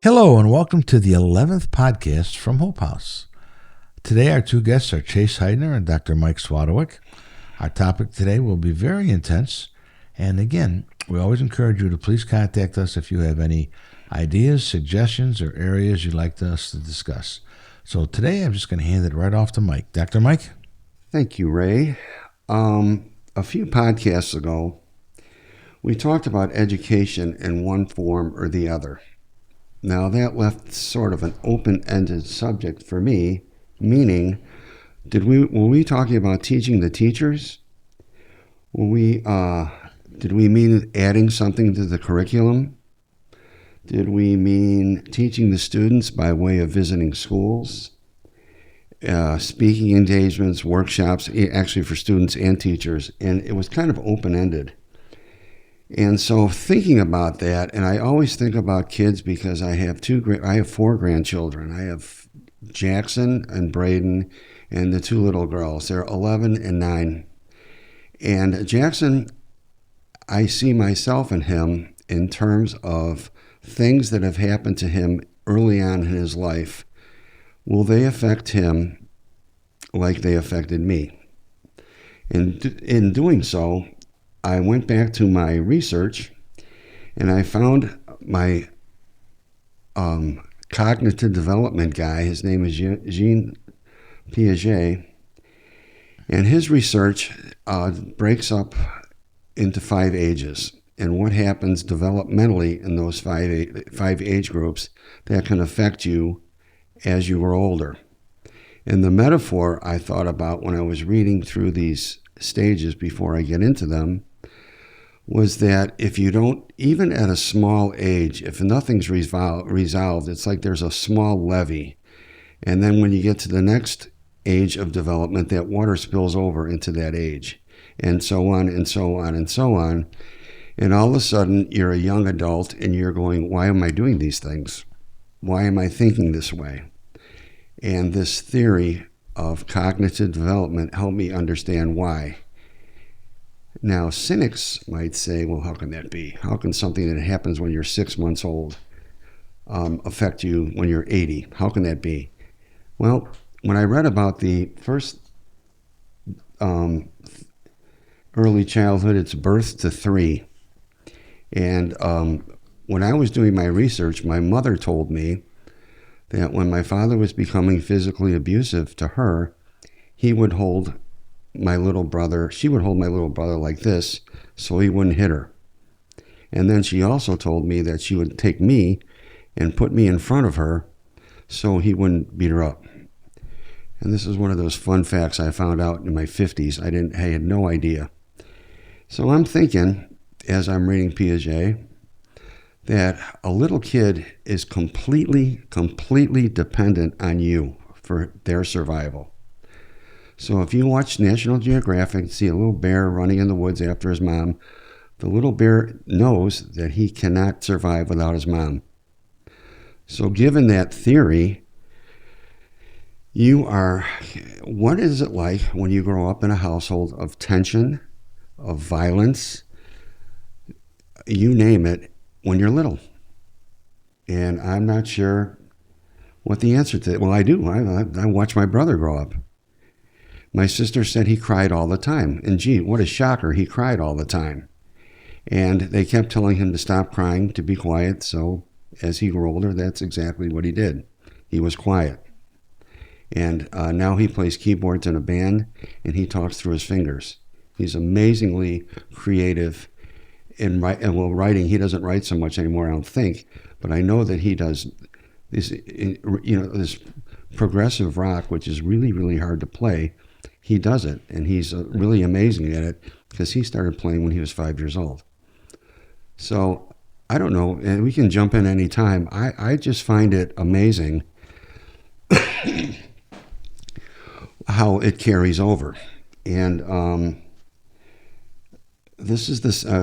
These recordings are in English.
Hello, and welcome to the 11th podcast from Hope House. Today, our two guests are Chase Heidner and Dr. Mike Swadowick. Our topic today will be very intense, and again, we always encourage you to please contact us if you have any ideas, suggestions, or areas you'd like us to discuss. So today, I'm just going to hand it right off to Mike. Dr. Mike? Thank you, Ray. A few podcasts ago, we talked about education in one form or the other. Now, that left sort of an open-ended subject for me, meaning, were we talking about teaching the teachers? Did we mean adding something to the curriculum? Did we mean teaching the students by way of visiting schools? Speaking engagements, workshops, actually for students and teachers, and it was kind of open-ended. And so thinking about that, and I always think about kids because I have four grandchildren. I have Jackson and Braden and the two little girls. They're 11 and 9. And Jackson, I see myself in him in terms of things that have happened to him early on in his life. Will they affect him like they affected me? And in doing so, I went back to my research and I found my cognitive development guy. His name is Jean Piaget. And his research breaks up into 5 ages and what happens developmentally in those five age groups that can affect you as you grow older. And the metaphor I thought about when I was reading through these stages before I get into them was that if you don't, even at a small age, if nothing's resolved, it's like there's a small levee. And then when you get to the next age of development, that water spills over into that age, and so on and so on and so on. And all of a sudden, you're a young adult and you're going, why am I doing these things? Why am I thinking this way? And this theory of cognitive development helped me understand why. Now, cynics might say, well, how can that be? How can something that happens when you're 6 months old affect you when you're 80? How can that be? Well, when I read about the first early childhood, it's birth to 3. And when I was doing my research, my mother told me that when my father was becoming physically abusive to her, he would hold my little brother, she would hold my little brother like this so he wouldn't hit her. And then she also told me that she would take me and put me in front of her so he wouldn't beat her up. And this is one of those fun facts I found out in my 50s. I had no idea. So I'm thinking, as I'm reading Piaget, that a little kid is completely dependent on you for their survival. So if you watch National Geographic and see a little bear running in the woods after his mom, the little bear knows that he cannot survive without his mom. So given that theory, what is it like when you grow up in a household of tension, of violence, you name it, when you're little? And I'm not sure what the answer to it. Well, I do. I watch my brother grow up. My sister said he cried all the time. And gee, what a shocker, he cried all the time. And they kept telling him to stop crying, to be quiet. So as he grew older, that's exactly what he did. He was quiet. And now he plays keyboards in a band, and he talks through his fingers. He's amazingly creative in writing. He doesn't write so much anymore, I don't think. But I know that he does this progressive rock, which is really, really hard to play. He does it, and he's really amazing at it because he started playing when he was 5 years old. So I don't know, and we can jump in any time. I just find it amazing how it carries over. And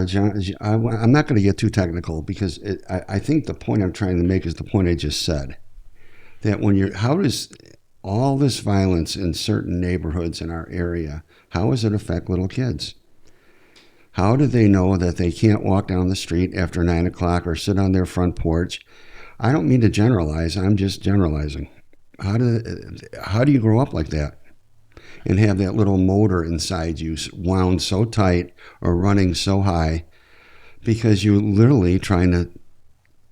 John, I'm not going to get too technical because I think the point I'm trying to make is the point I just said. That how does all this violence in certain neighborhoods in our area, how does it affect little kids? How do they know that they can't walk down the street after 9 o'clock or sit on their front porch? I don't mean to generalize. I'm just generalizing. How do you grow up like that and have that little motor inside you wound so tight or running so high because you're literally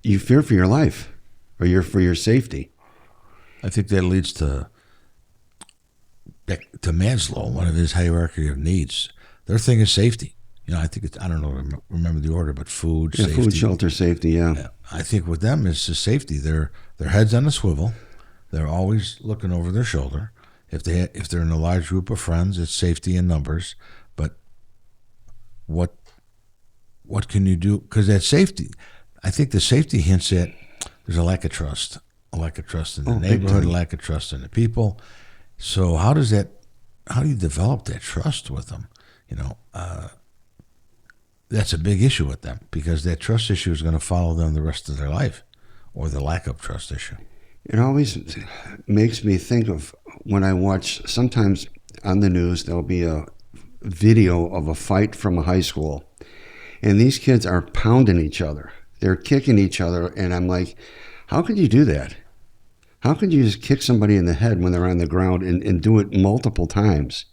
you fear for your life or for your safety? I think that leads to Maslow, one of his hierarchy of needs. Their thing is safety. I think I don't know, remember the order, but food, safety. Food, shelter, safety, yeah. I think with them, it's just safety. Their head's on a swivel. They're always looking over their shoulder. If they're in a large group of friends, it's safety in numbers. But what can you do? Because that safety, I think the safety hints at there's a lack of trust. A lack of trust in the neighborhood, a lack of trust in the people. So how do you develop that trust with them? That's a big issue with them because that trust issue is going to follow them the rest of their life, or the lack of trust issue. It always makes me think of when I watch, sometimes on the news, there'll be a video of a fight from a high school, and these kids are pounding each other. They're kicking each other, and I'm like, how could you do that? How could you just kick somebody in the head when they're on the ground and do it multiple times?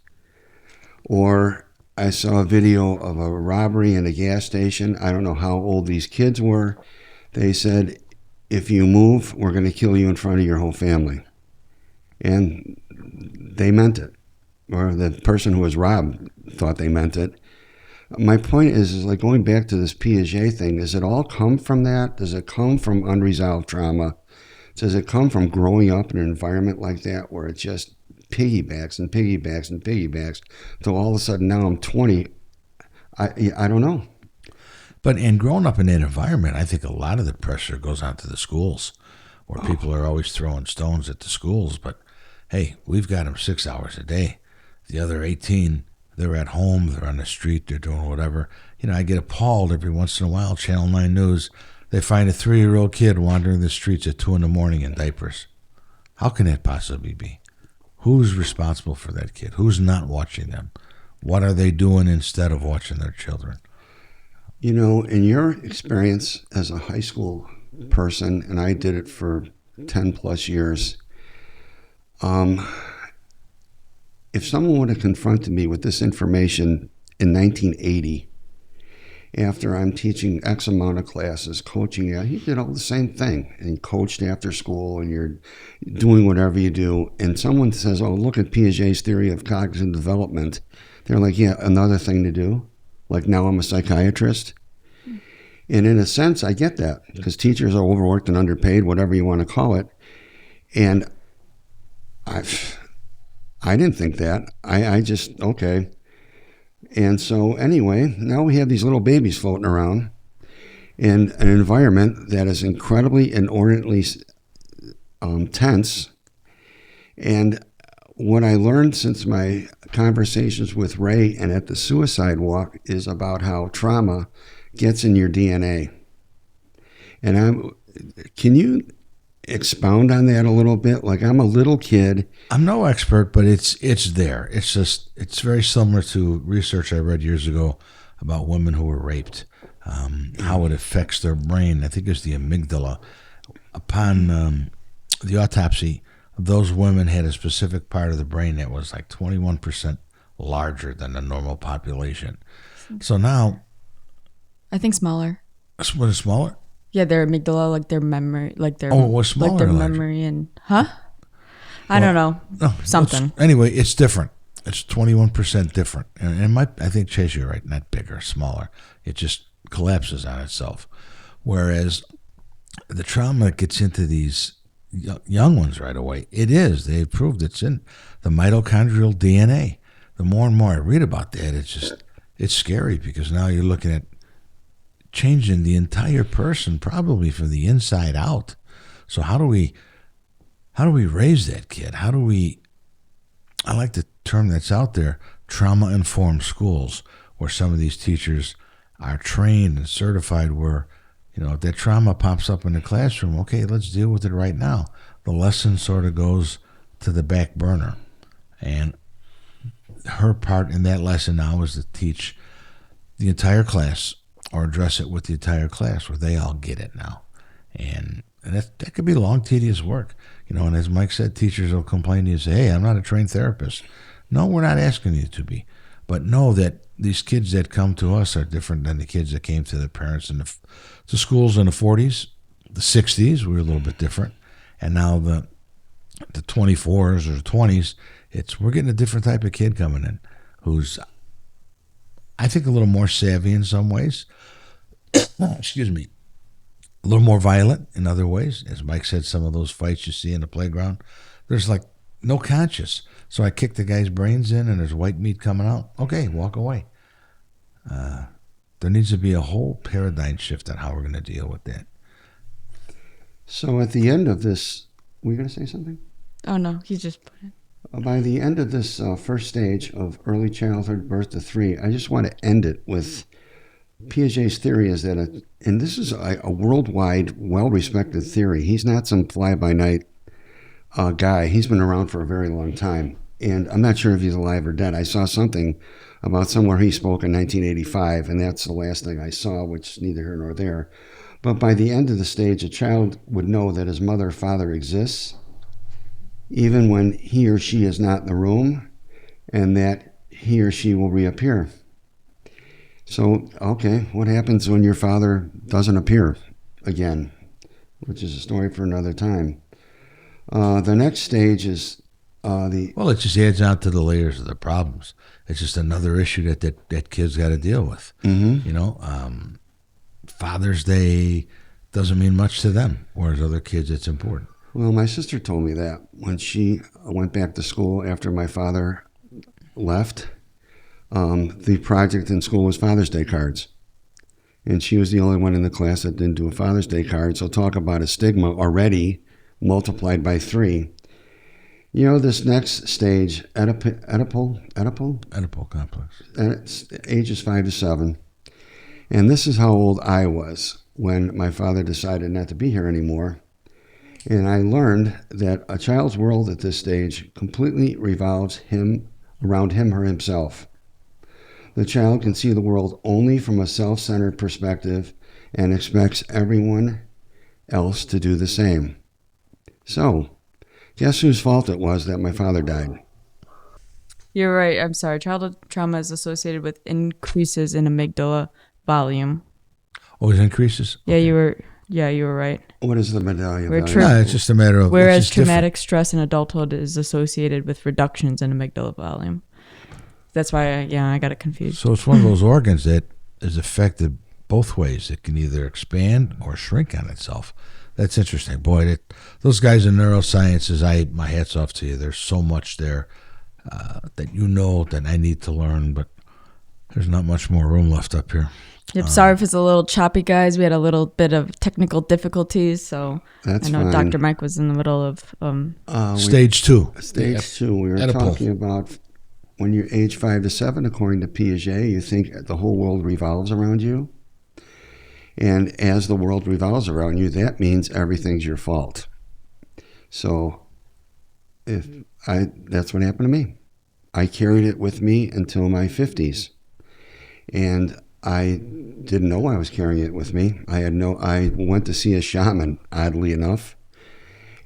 Or I saw a video of a robbery in a gas station. I don't know how old these kids were. They said, if you move, we're going to kill you in front of your whole family. And they meant it. Or the person who was robbed thought they meant it. My point is like going back to this Piaget thing, does it all come from that? Does it come from unresolved trauma? Does it come from growing up in an environment like that where it just piggybacks and piggybacks and piggybacks till all of a sudden now I'm 20? I don't know. But in growing up in that environment, I think a lot of the pressure goes onto the schools where people are always throwing stones at the schools. But, hey, we've got them 6 hours a day. The other 18, they're at home, they're on the street, they're doing whatever. I get appalled every once in a while, Channel 9 News, they find a 3-year-old kid wandering the streets at 2 a.m. in diapers. How can that possibly be? Who's responsible for that kid? Who's not watching them? What are they doing instead of watching their children? In your experience as a high school person, and I did it for 10 plus years, if someone would have confronted me with this information in 1980, after I'm teaching X amount of classes, coaching, he did all the same thing. And he coached after school, and you're doing whatever you do. And someone says, oh, look at Piaget's theory of cognitive development. They're like, yeah, another thing to do. Like now I'm a psychiatrist. And in a sense, I get that because teachers are overworked and underpaid, whatever you want to call it. And I didn't think that. I just, okay. And so anyway, now we have these little babies floating around in an environment that is incredibly, inordinately tense. And what I learned since my conversations with Ray and at the suicide walk is about how trauma gets in your DNA. And can you expound on that a little bit? Like, I'm a little kid. I'm no expert, but it's there. It's very similar to research I read years ago about women who were raped, how it affects their brain. I think it's the amygdala. Upon the autopsy, those women had a specific part of the brain that was like 21% larger than the normal population. So now, I think smaller. What is smaller? Yeah, their amygdala, like their memory, like their it was smaller, like their or larger? memory, and I don't know, something. Anyway, it's different. It's 21% different, and I think Chase, you're right, not bigger, smaller. It just collapses on itself. Whereas the trauma gets into these young ones right away. They've proved it's in the mitochondrial DNA. The more and more I read about that, it's scary because now you're looking at changing the entire person, probably from the inside out. So how do we raise that kid? I like the term that's out there, trauma-informed schools, where some of these teachers are trained and certified where, if that trauma pops up in the classroom, okay, let's deal with it right now. The lesson sort of goes to the back burner. And her part in that lesson now is to teach the entire class or address it with the entire class where they all get it now. And And that could be long, tedious work. And as Mike said, teachers will complain to you and say, hey, I'm not a trained therapist. No, we're not asking you to be. But know that these kids that come to us are different than the kids that came to their parents in to schools in the 40s, the 60s. We were a little bit different. And now the 24s or 20s, we're getting a different type of kid coming in who's, I think, a little more savvy in some ways. Excuse me. A little more violent in other ways. As Mike said, some of those fights you see in the playground, there's like no conscience. So I kick the guy's brains in and there's white meat coming out. Okay, walk away. There needs to be a whole paradigm shift on how we're going to deal with that. So at the end of this, were you going to say something? Oh, no, he just put it. By the end of this first stage of early childhood, birth to 3, I just want to end it with Piaget's theory is that, and this is a worldwide, well-respected theory. He's not some fly-by-night guy. He's been around for a very long time. And I'm not sure if he's alive or dead. I saw something about somewhere he spoke in 1985, and that's the last thing I saw, which is neither here nor there. But by the end of the stage, a child would know that his mother or father exists, even when he or she is not in the room, and that he or she will reappear. So, okay, what happens when your father doesn't appear again? Which is a story for another time. The next stage is Well, it just adds on to the layers of the problems. It's just another issue that kids got to deal with. Mm-hmm. Father's Day doesn't mean much to them, whereas other kids it's important. Well, my sister told me that when she went back to school after my father left. The project in school was Father's Day cards. And she was the only one in the class that didn't do a Father's Day card. So talk about a stigma already multiplied by 3. This next stage, Oedipal complex. Ages 5 to 7. And this is how old I was when my father decided not to be here anymore. And I learned that a child's world at this stage completely revolves around him or himself. The child can see the world only from a self-centered perspective and expects everyone else to do the same. So, guess whose fault it was that my father died? You're right. I'm sorry. Childhood trauma is associated with increases in amygdala volume. Always increases? Yeah, you were right. What is the medallion? No, it's just a matter of... Whereas traumatic stress in adulthood is associated with reductions in amygdala volume. That's why, I got it confused. So it's one of those organs that is affected both ways. It can either expand or shrink on itself. That's interesting. Boy, those guys in neurosciences, my hat's off to you. There's so much there that that I need to learn, but there's not much more room left up here. Yep, sorry if it's a little choppy, guys. We had a little bit of technical difficulties, so that's I know fine. Dr. Mike was in the middle of... Stage 2. Stage 2. We were talking about when you're age 5 to 7, according to Piaget, you think the whole world revolves around you. And as the world revolves around you, that means everything's your fault. So that's what happened to me. I carried it with me until my 50s. And I didn't know I was carrying it with me. I went to see a shaman, oddly enough.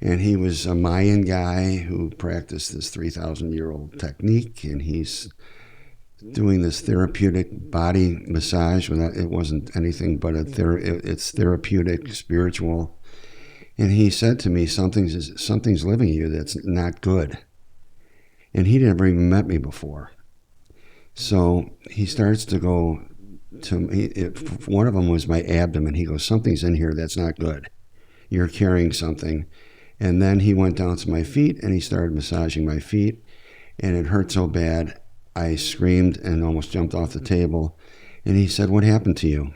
And he was a Mayan guy who practiced this 3,000-year-old technique, and he's doing this therapeutic body massage. It wasn't anything but it's therapeutic, spiritual. And he said to me, something's living in you that's not good. And he never even met me before. So he starts to go to me. One of them was my abdomen. He goes, something's in here that's not good. You're carrying something. And then he went down to my feet and he started massaging my feet, and it hurt so bad I screamed and almost jumped off the table. And he said, what happened to you?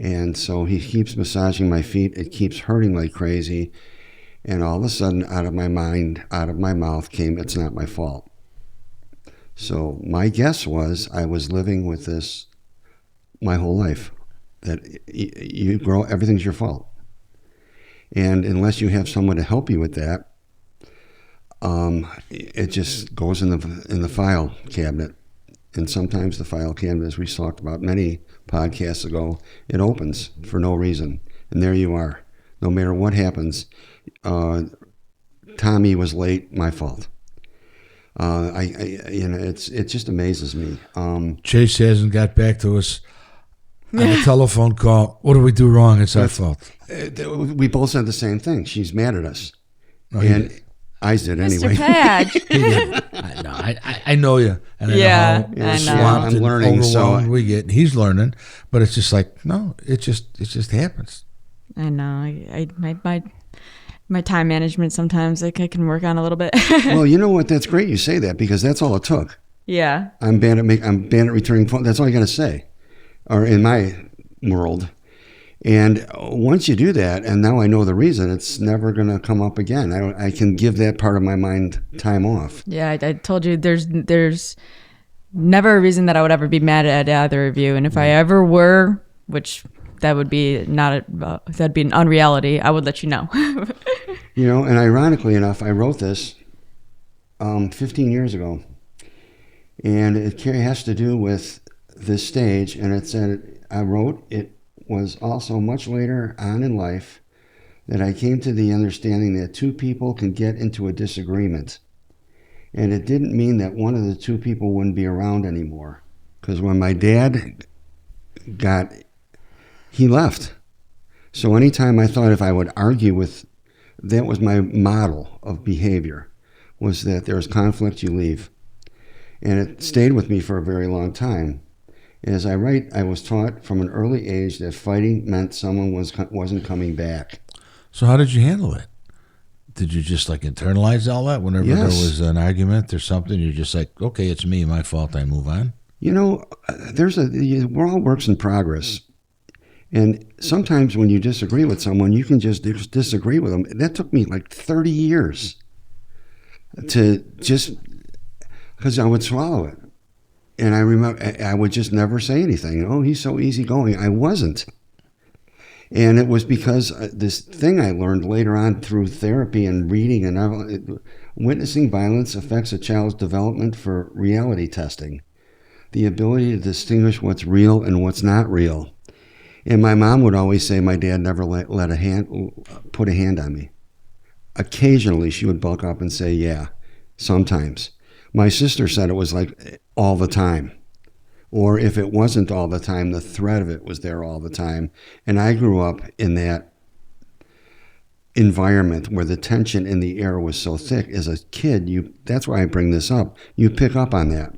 And so he keeps massaging my feet. It keeps hurting like crazy. And all of a sudden, out of my mouth came, it's not my fault. So my guess was I was living with this my whole life, that you grow, everything's your fault. And unless you have someone to help you with that, it just goes in the file cabinet. And sometimes the file cabinet, as we talked about many podcasts ago, it opens for no reason. And there you are. No matter what happens, Tommy was late, my fault. It just amazes me. Chase hasn't got back to us on a telephone call. What do we do wrong? It's our fault. We both said the same thing. She's mad at us. No, And I did anyway. Mr. Padge. I know you. And Yeah, I know how I know. swamped I'm and learning, so overwhelmed we get. He's learning, but it's just like, no, it just happens. I know. My time management sometimes I can work on a little bit. well, you know what? That's great you say that because that's all it took. Yeah. I'm bad at returning phone. That's all you got to say, or in my world. And once you do that, and now I know the reason, it's never going to come up again. I can give that part of my mind time off. Yeah, I told you there's never a reason that I would ever be mad at either of you, and if I ever were, which that would be that'd be an unreality, I would let you know. And ironically enough, I wrote this 15 years ago, and it has to do with this stage. And it said, I wrote, it was also much later on in life that I came to the understanding that two people can get into a disagreement. And it didn't mean that one of the two people wouldn't be around anymore. Because when my dad he left. So anytime I thought if I would argue with, that was my model of behavior, was that there's conflict, you leave. And it stayed with me for a very long time. As I write, I was taught from an early age that fighting meant someone wasn't coming back. So how did you handle it? Did you just like internalize all that whenever there was an argument or something? You're just like, okay, it's me, my fault, I move on? We're all works in progress. And sometimes when you disagree with someone, you can just disagree with them. That took me like 30 years to just, because I would swallow it. And I remember I would just never say anything. Oh, he's so easygoing. I wasn't. And it was because this thing I learned later on through therapy and reading and witnessing violence affects a child's development for reality testing, the ability to distinguish what's real and what's not real. And my mom would always say my dad never put a hand on me. Occasionally she would bulk up and say, yeah, sometimes. My sister said it was like all the time. Or if it wasn't all the time, the threat of it was there all the time. And I grew up in that environment where the tension in the air was so thick. As a kid, that's why I bring this up. You pick up on that.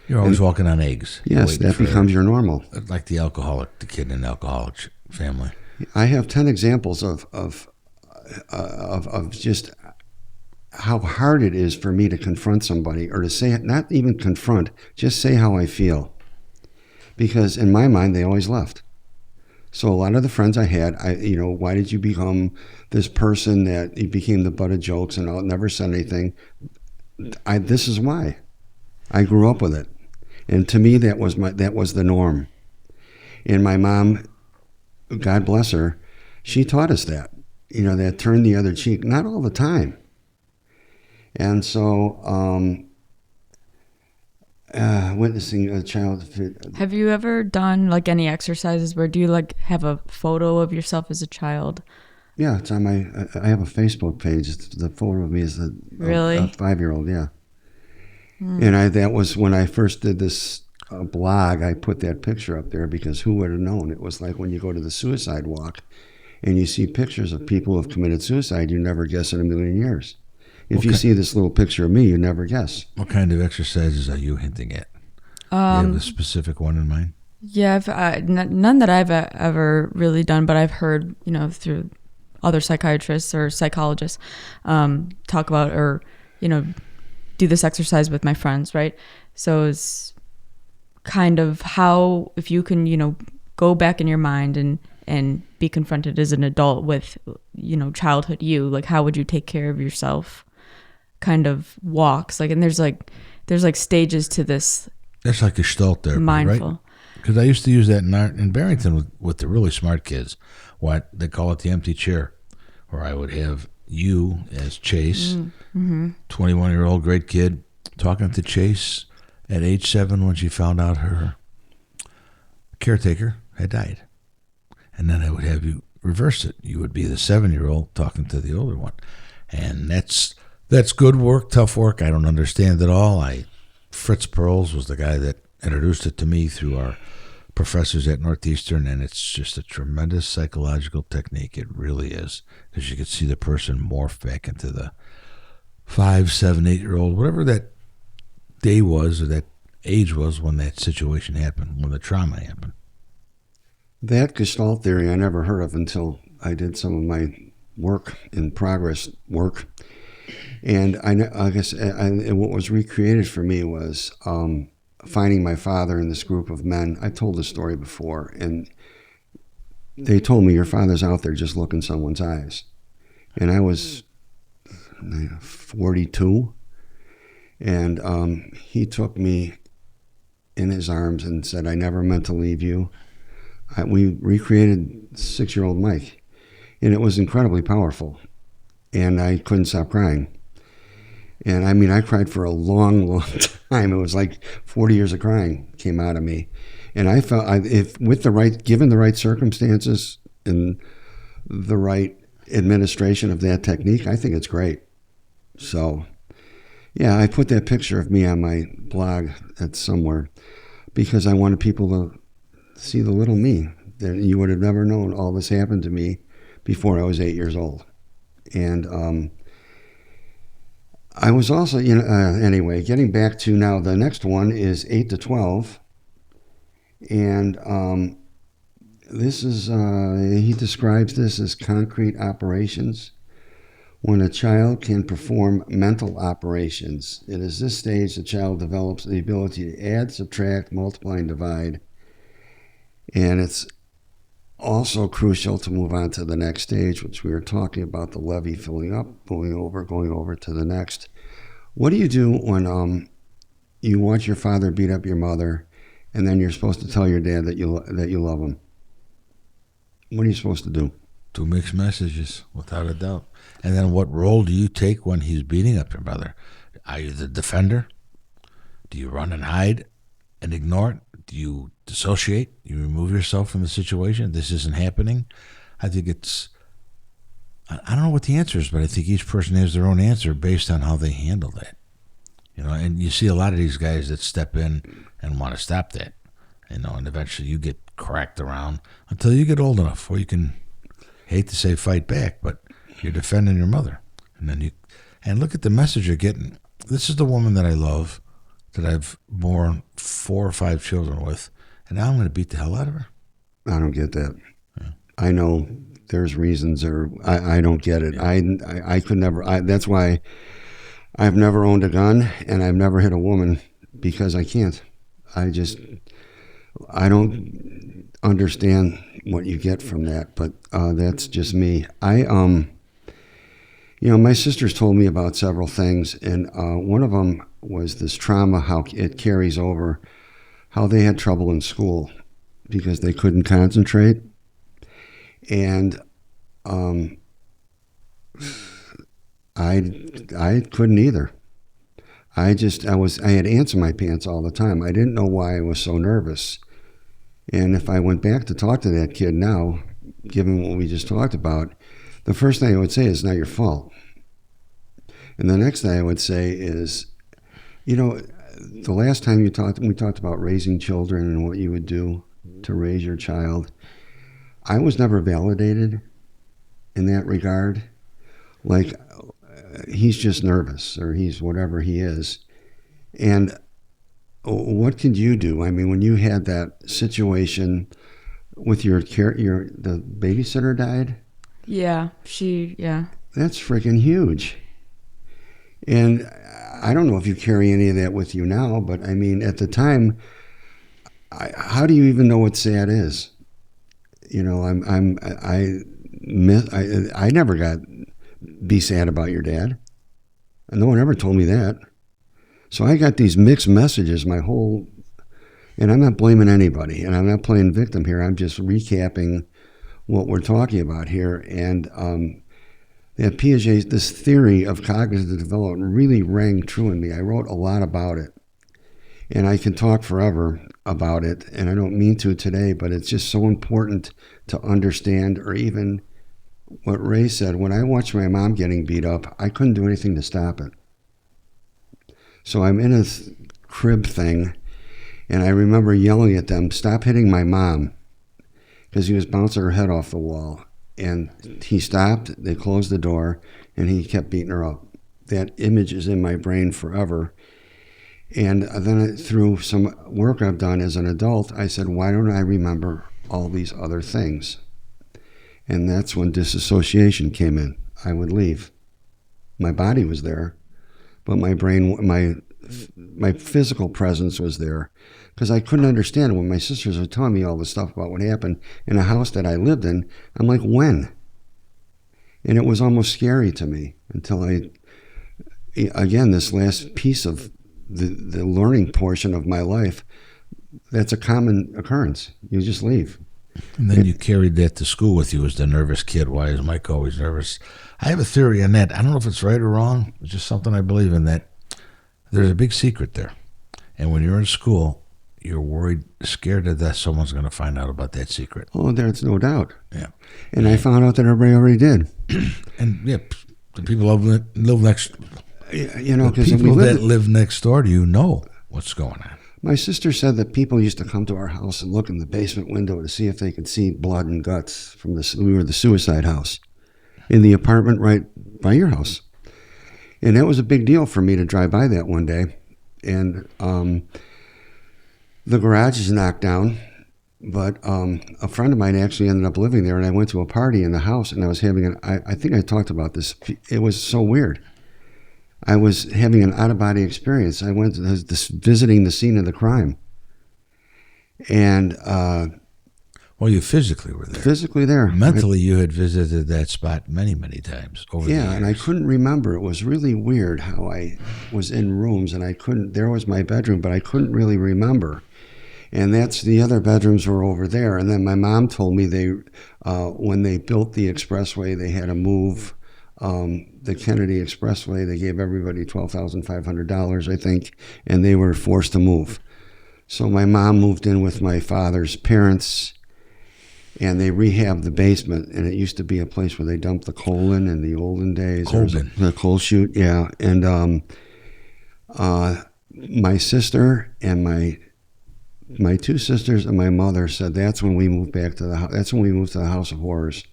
You're always walking on eggs. Yes, that becomes your normal. Like the kid in an alcoholic family. I have 10 examples of just how hard it is for me to confront somebody, or to say, not even confront, just say how I feel. Because in my mind, they always left. So a lot of the friends I had, why did you become this person that you became the butt of jokes and all, never said anything? This is why. I grew up with it. And to me, that was the norm. And my mom, God bless her, she taught us that, that turn the other cheek, not all the time. And so, witnessing a child. Have you ever done like any exercises where do you like have a photo of yourself as a child? Yeah, it's on I have a Facebook page. The photo of me as a 5-year-old, yeah. And that was when I first did this blog, I put that picture up there because who would have known? It was like when you go to the suicide walk and you see pictures of people who have committed suicide, you never guess in a million years. If you see this little picture of me, you never guess. What kind of exercises are you hinting at? Do you have a specific one in mind? Yeah, none that I've ever really done, but I've heard, through other psychiatrists or psychologists talk about or, do this exercise with my friends, right? So it's kind of how, if you can, go back in your mind and be confronted as an adult with, childhood you, like how would you take care of yourself? Kind of walks, like, and there's stages to this. That's like Gestalt therapy, mindful. Right? Because I used to use that in Barrington with the really smart kids. What they call it, the empty chair, where I would have you as Chase, 21-year-old great kid, talking to Chase at age 7 when she found out her caretaker had died. And then I would have you reverse it. You would be the 7-year-old talking to the older one. And that's good work, tough work. I don't understand it all. Fritz Perls was the guy that introduced it to me through our professors at Northeastern, and it's just a tremendous psychological technique. It really is, because you could see the person morph back into the 5, 7, 8-year-old, whatever that day was or that age was when that situation happened, when the trauma happened. That Gestalt theory I never heard of until I did some of my work in progress work. And I guess what was recreated for me was finding my father in this group of men. I told this story before, and they told me, your father's out there just looking someone's eyes. And I was 42, and he took me in his arms and said, I never meant to leave you. We recreated 6-year-old Mike, and it was incredibly powerful, and I couldn't stop crying. And I mean, I cried for a long, long time. It was like 40 years of crying came out of me. And I felt, given the right circumstances and the right administration of that technique, I think it's great. So, yeah, I put that picture of me on my blog at somewhere because I wanted people to see the little me. That you would have never known all this happened to me before I was 8 years old. And I was also, anyway, getting back to now, the next one is 8 to 12. And this is, he describes this as concrete operations. When a child can perform mental operations, it is this stage the child develops the ability to add, subtract, multiply, and divide. And it's also crucial to move on to the next stage, which we were talking about, the levee filling up, going over to the next. What do you do when you watch your father beat up your mother, and then you're supposed to tell your dad that you love him? What are you supposed to do? 2 mixed messages, without a doubt. And then what role do you take when he's beating up your mother? Are you the defender? Do you run and hide and ignore it? Do you dissociate? You remove yourself from the situation? This isn't happening? I think I don't know what the answer is, but I think each person has their own answer based on how they handle that. And you see a lot of these guys that step in and want to stop that. And eventually you get cracked around until you get old enough where you can, hate to say fight back, but you're defending your mother. And look at the message you're getting. This is the woman that I love, that I've born 4 or 5 children with, and now I'm going to beat the hell out of her. I don't get that. Yeah. I know there's reasons, or I don't get it. Yeah. I could never. That's why I've never owned a gun, and I've never hit a woman, because I can't. I don't understand what you get from that, but that's just me. My sisters told me about several things, and one of them was this trauma, how it carries over, how they had trouble in school because they couldn't concentrate. And I couldn't either. I had ants in my pants all the time. I didn't know why I was so nervous. And if I went back to talk to that kid now, given what we just talked about, the first thing I would say is, not your fault. And the next thing I would say is, the last time we talked about raising children and what you would do to raise your child. I was never validated in that regard. Like, he's just nervous, or he's whatever he is. And what could you do? I mean, when you had that situation with the babysitter died? Yeah, That's freaking huge. And I don't know if you carry any of that with you now, but I mean, at the time, how do you even know what sad is? I never got be sad about your dad. And no one ever told me that. So I got these mixed messages and I'm not blaming anybody, and I'm not playing victim here. I'm just recapping what we're talking about here. And that Piaget, this theory of cognitive development, really rang true in me. I wrote a lot about it. And I can talk forever about it, and I don't mean to today, but it's just so important to understand, or even what Ray said. When I watched my mom getting beat up, I couldn't do anything to stop it. So I'm in a crib thing, and I remember yelling at them, "Stop hitting my mom," because he was bouncing her head off the wall. And he stopped, they closed the door, and he kept beating her up. That image is in my brain forever. And then through some work I've done as an adult, I said, why don't I remember all these other things? And that's when disassociation came in. I would leave. My body was there, but my brain, my physical presence was there, because I couldn't understand when my sisters were telling me all this stuff about what happened in a house that I lived in. I'm like, when? And it was almost scary to me until again, this last piece of the learning portion of my life, that's a common occurrence. You just leave. And then you carried that to school with you as the nervous kid. Why is Mike always nervous? I have a theory on that. I don't know if it's right or wrong. It's just something I believe in, that there's a big secret there. And when you're in school, you're worried, scared to death someone's going to find out about that secret. Oh, there's no doubt. Yeah. And I found out that everybody already did. And yeah, the people live next, You know, the because people that live next door to you know what's going on. My sister said that people used to come to our house and look in the basement window to see if they could see blood and guts from we were the suicide house in the apartment right by your house. And that was a big deal for me to drive by that one day. And the garage is knocked down, but a friend of mine actually ended up living there, and I went to a party in the house, and I was having I think I talked about this. It was so weird. I was having an out-of-body experience. I went to visiting the scene of the crime. And well, you physically were there. Physically there. Mentally, you had visited that spot many, many times over the years. Yeah, and I couldn't remember. It was really weird how I was in rooms, and I couldn't, there was my bedroom, but I couldn't really remember. And that's, the other bedrooms were over there. And then my mom told me when they built the expressway, they had to move the Kennedy Expressway. They gave everybody $12,500, I think, and they were forced to move. So my mom moved in with my father's parents, and they rehabbed the basement, and it used to be a place where they dumped the coal in the olden days. Coal bin. The coal chute, yeah. And my sister and my two sisters and my mother said that's when we moved back to the house. That's when we moved to the House of Horrors.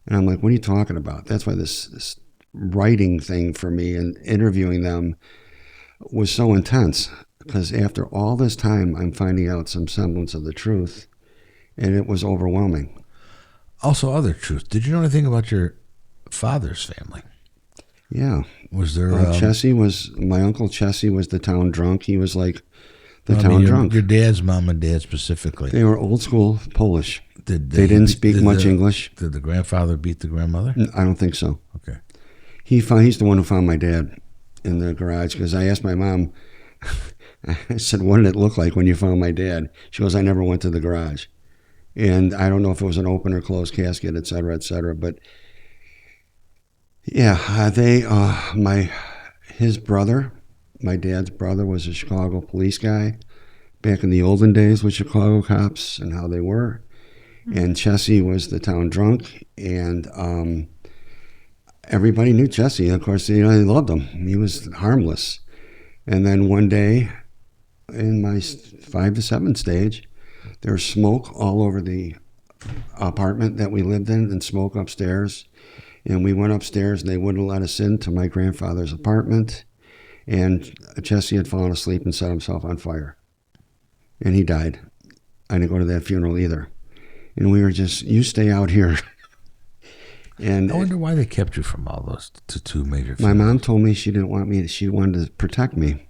And I'm like, what are you talking about? That's why this writing thing for me and interviewing them was so intense, because after all this time, I'm finding out some semblance of the truth, and it was overwhelming. Also, other truth. Did you know anything about your father's family? Yeah. Was there... my Uncle Chessie was the town drunk. He was like the town drunk. Your dad's mom and dad specifically. They were old school Polish. They didn't speak much English. Did the grandfather beat the grandmother? I don't think so. Okay. He's the one who found my dad in the garage, because I asked my mom, I said, what did it look like when you found my dad? She goes, I never went to the garage. And I don't know if it was an open or closed casket, et cetera, but yeah, his brother, my dad's brother, was a Chicago police guy back in the olden days with Chicago cops and how they were. And Chessie was the town drunk, and everybody knew Chessie. Of course, they loved him. He was harmless. And then one day, in my 5 to 7 stage, there was smoke all over the apartment that we lived in, and smoke upstairs. And we went upstairs, and they wouldn't let us into my grandfather's apartment. And Chessie had fallen asleep and set himself on fire. And he died. I didn't go to that funeral either. And we were just, you stay out here. And I wonder why they kept you from all those two major. My mom told me she didn't want me. She wanted to protect me.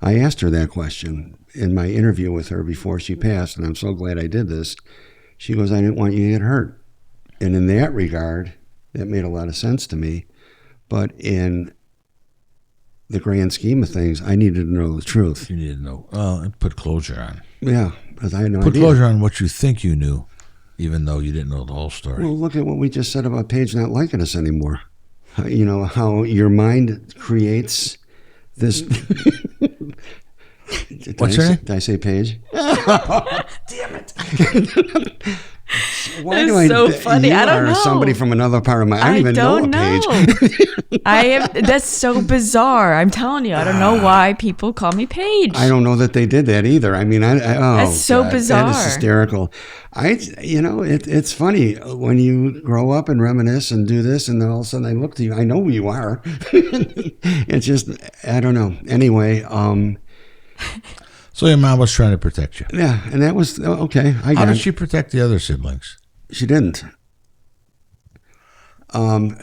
I asked her that question in my interview with her before she passed, and I'm so glad I did this. She goes, I didn't want you to get hurt. And in that regard, that made a lot of sense to me. But in the grand scheme of things, I needed to know the truth. You needed to know. Put closure on. Yeah, because I had no Put idea. closure on what you think you knew, even though you didn't know the whole story. Well, look at what we just said about Paige not liking us anymore. You know, how your mind creates this What's her name? Did I say Paige? Damn it. Why That's so funny. You I don't are know. somebody from another part of my. I don't even know a Paige. I am. That's so bizarre. I'm telling you, I don't know why people call me Paige. I don't know that they did that either. I mean, oh, That's so God, bizarre. That is hysterical. It's funny when you grow up and reminisce and do this, and then all of a sudden I look to you. I know who you are. It's just, I don't know. Anyway, So your mom was trying to protect you. yeah, and that was okay. How got did it. she protect the other siblings? She didn't.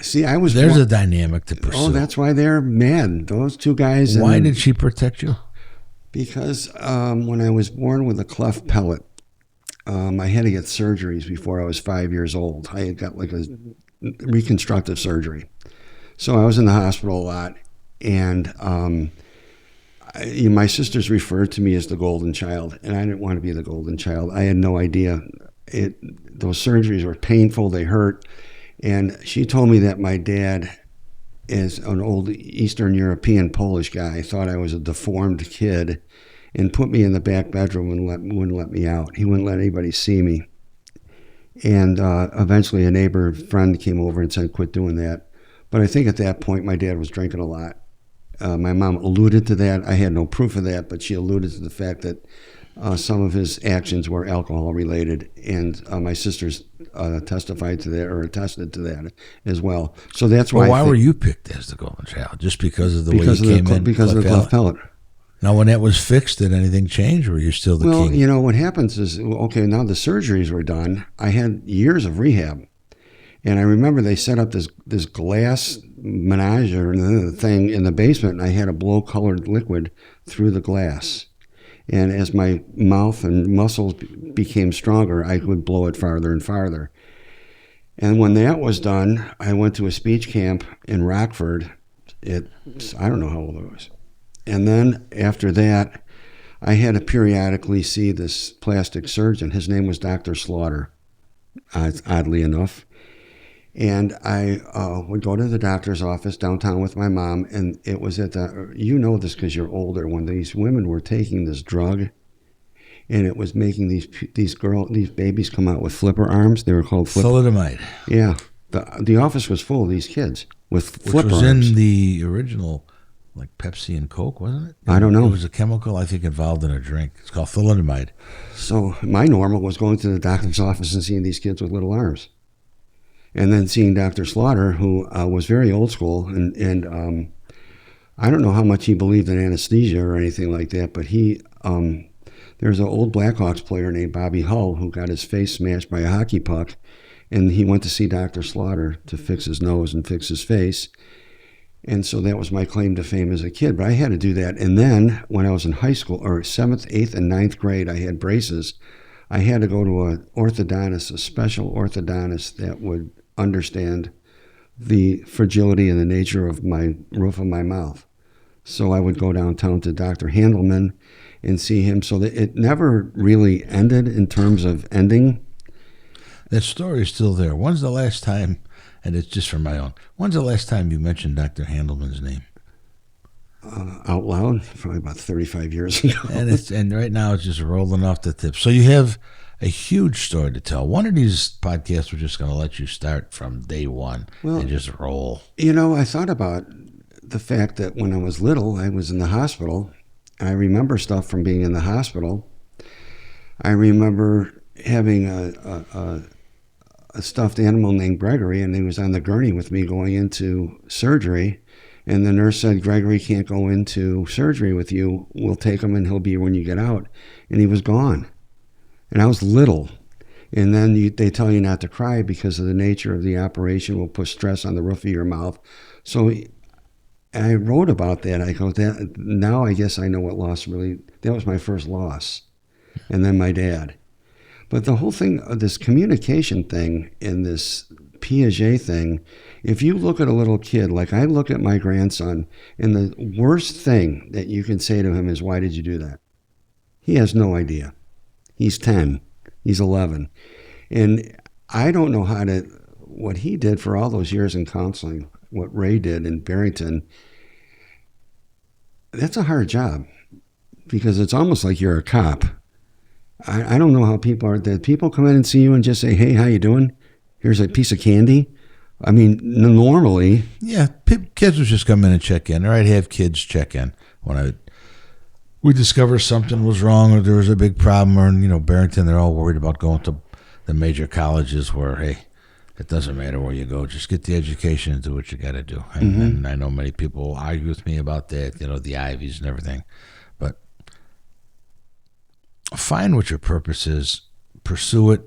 See, I was. There's born- a dynamic to pursue. Oh, that's why they're mad. Those two guys. Why and- did she protect you? Because when I was born with a cleft palate, I had to get surgeries before I was 5 years old. I had got like a reconstructive surgery. So I was in the hospital a lot. And my sisters referred to me as the golden child. And I didn't want to be the golden child. I had no idea. Those surgeries were painful. They hurt. And she told me that my dad is an old Eastern European Polish guy, thought I was a deformed kid, and put me in the back bedroom and wouldn't let me out. He wouldn't let anybody see me. And eventually a neighbor friend came over and said, quit doing that. But I think at that point my dad was drinking a lot. My mom alluded to that. I had no proof of that, but she alluded to the fact that some of his actions were alcohol related, and my sisters testified to that or attested to that as well. So that's why. Well, why were you picked as the golden child? Just because of the way you came in? Because of the cleft palate. Now, when that was fixed, did anything change, or were you still the king? You know what happens is, okay, now the surgeries were done. I had years of rehab, and I remember they set up this glass menagerie thing in the basement, and I had to blow colored liquid through the glass. And as my mouth and muscles became stronger, I would blow it farther and farther. And when that was done, I went to a speech camp in Rockford. I don't know how old I was. And then after that, I had to periodically see this plastic surgeon. His name was Dr. Slaughter, oddly enough. And I would go to the doctor's office downtown with my mom, and it was you know this because you're older, when these women were taking this drug, and it was making these babies come out with flipper arms. They were called Thalidomide. Yeah. The office was full of these kids with Which flipper was arms. in the original, like Pepsi and Coke, wasn't it? I don't know. It was a chemical, I think, involved in a drink. It's called thalidomide. So my normal was going to the doctor's office and seeing these kids with little arms. And then seeing Dr. Slaughter, who was very old school, and I don't know how much he believed in anesthesia or anything like that, but there's an old Blackhawks player named Bobby Hull who got his face smashed by a hockey puck, and he went to see Dr. Slaughter to fix his nose and fix his face. And so that was my claim to fame as a kid, but I had to do that. And then when I was in high school, or 7th, 8th, and 9th grade, I had braces. I had to go to an orthodontist, a special orthodontist that would understand the fragility and the nature of my roof of my mouth. So I would go downtown to Dr. Handelman and see him. So that it never really ended in terms of ending. That story is still there. When's the last time, and it's just for my own, when's the last time you mentioned Dr. Handelman's name? Out loud, probably about 35 years ago. And right now it's just rolling off the tip. So you have a huge story to tell. One of these podcasts, we're just going to let you start from day one and just roll. You know, I thought about the fact that when I was little, I was in the hospital. I remember stuff from being in the hospital. I remember having a stuffed animal named Gregory, and he was on the gurney with me going into surgery. And the nurse said, Gregory can't go into surgery with you. We'll take him and he'll be here when you get out. And he was gone. And I was little. And then they tell you not to cry because of the nature of the operation will put stress on the roof of your mouth. So I wrote about that. I go, now I guess I know what loss really, that was my first loss. And then my dad. But the whole thing, this communication thing and this Piaget thing, if you look at a little kid, like I look at my grandson, and the worst thing that you can say to him is, why did you do that? He has no idea. He's 10. He's 11. And I don't know what he did for all those years in counseling, what Ray did in Barrington. That's a hard job. because it's almost like you're a cop. I don't know how people are. That people come in and see you and just say, "Hey, how you doing? Here's a piece of candy." I mean, normally, Yeah, kids would just come in and check in, or I'd have kids check in when we discover something was wrong or there was a big problem, or Barrington, they're all worried about going to the major colleges where, hey, it doesn't matter where you go, just get the education and do what you got to do. And I know many people argue with me about that, the Ivies and everything, but find what your purpose is, pursue it,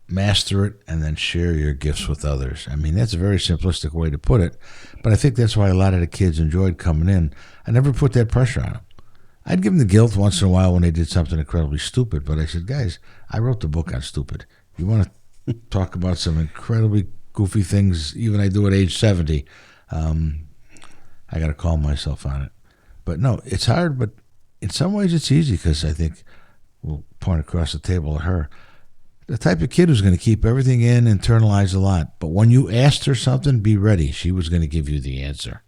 master it, and then share your gifts with others. I mean, that's a very simplistic way to put it, but I think that's why a lot of the kids enjoyed coming in. I never put that pressure on them. I'd give them the guilt once in a while when they did something incredibly stupid, but I said, guys, I wrote the book on stupid. You want to talk about some incredibly goofy things, even I do at age 70, I got to calm myself on it. But no, it's hard, but in some ways it's easy, because I think, we'll point across the table at her, the type of kid who's going to keep everything in, internalize a lot. But when you asked her something, be ready. She was going to give you the answer.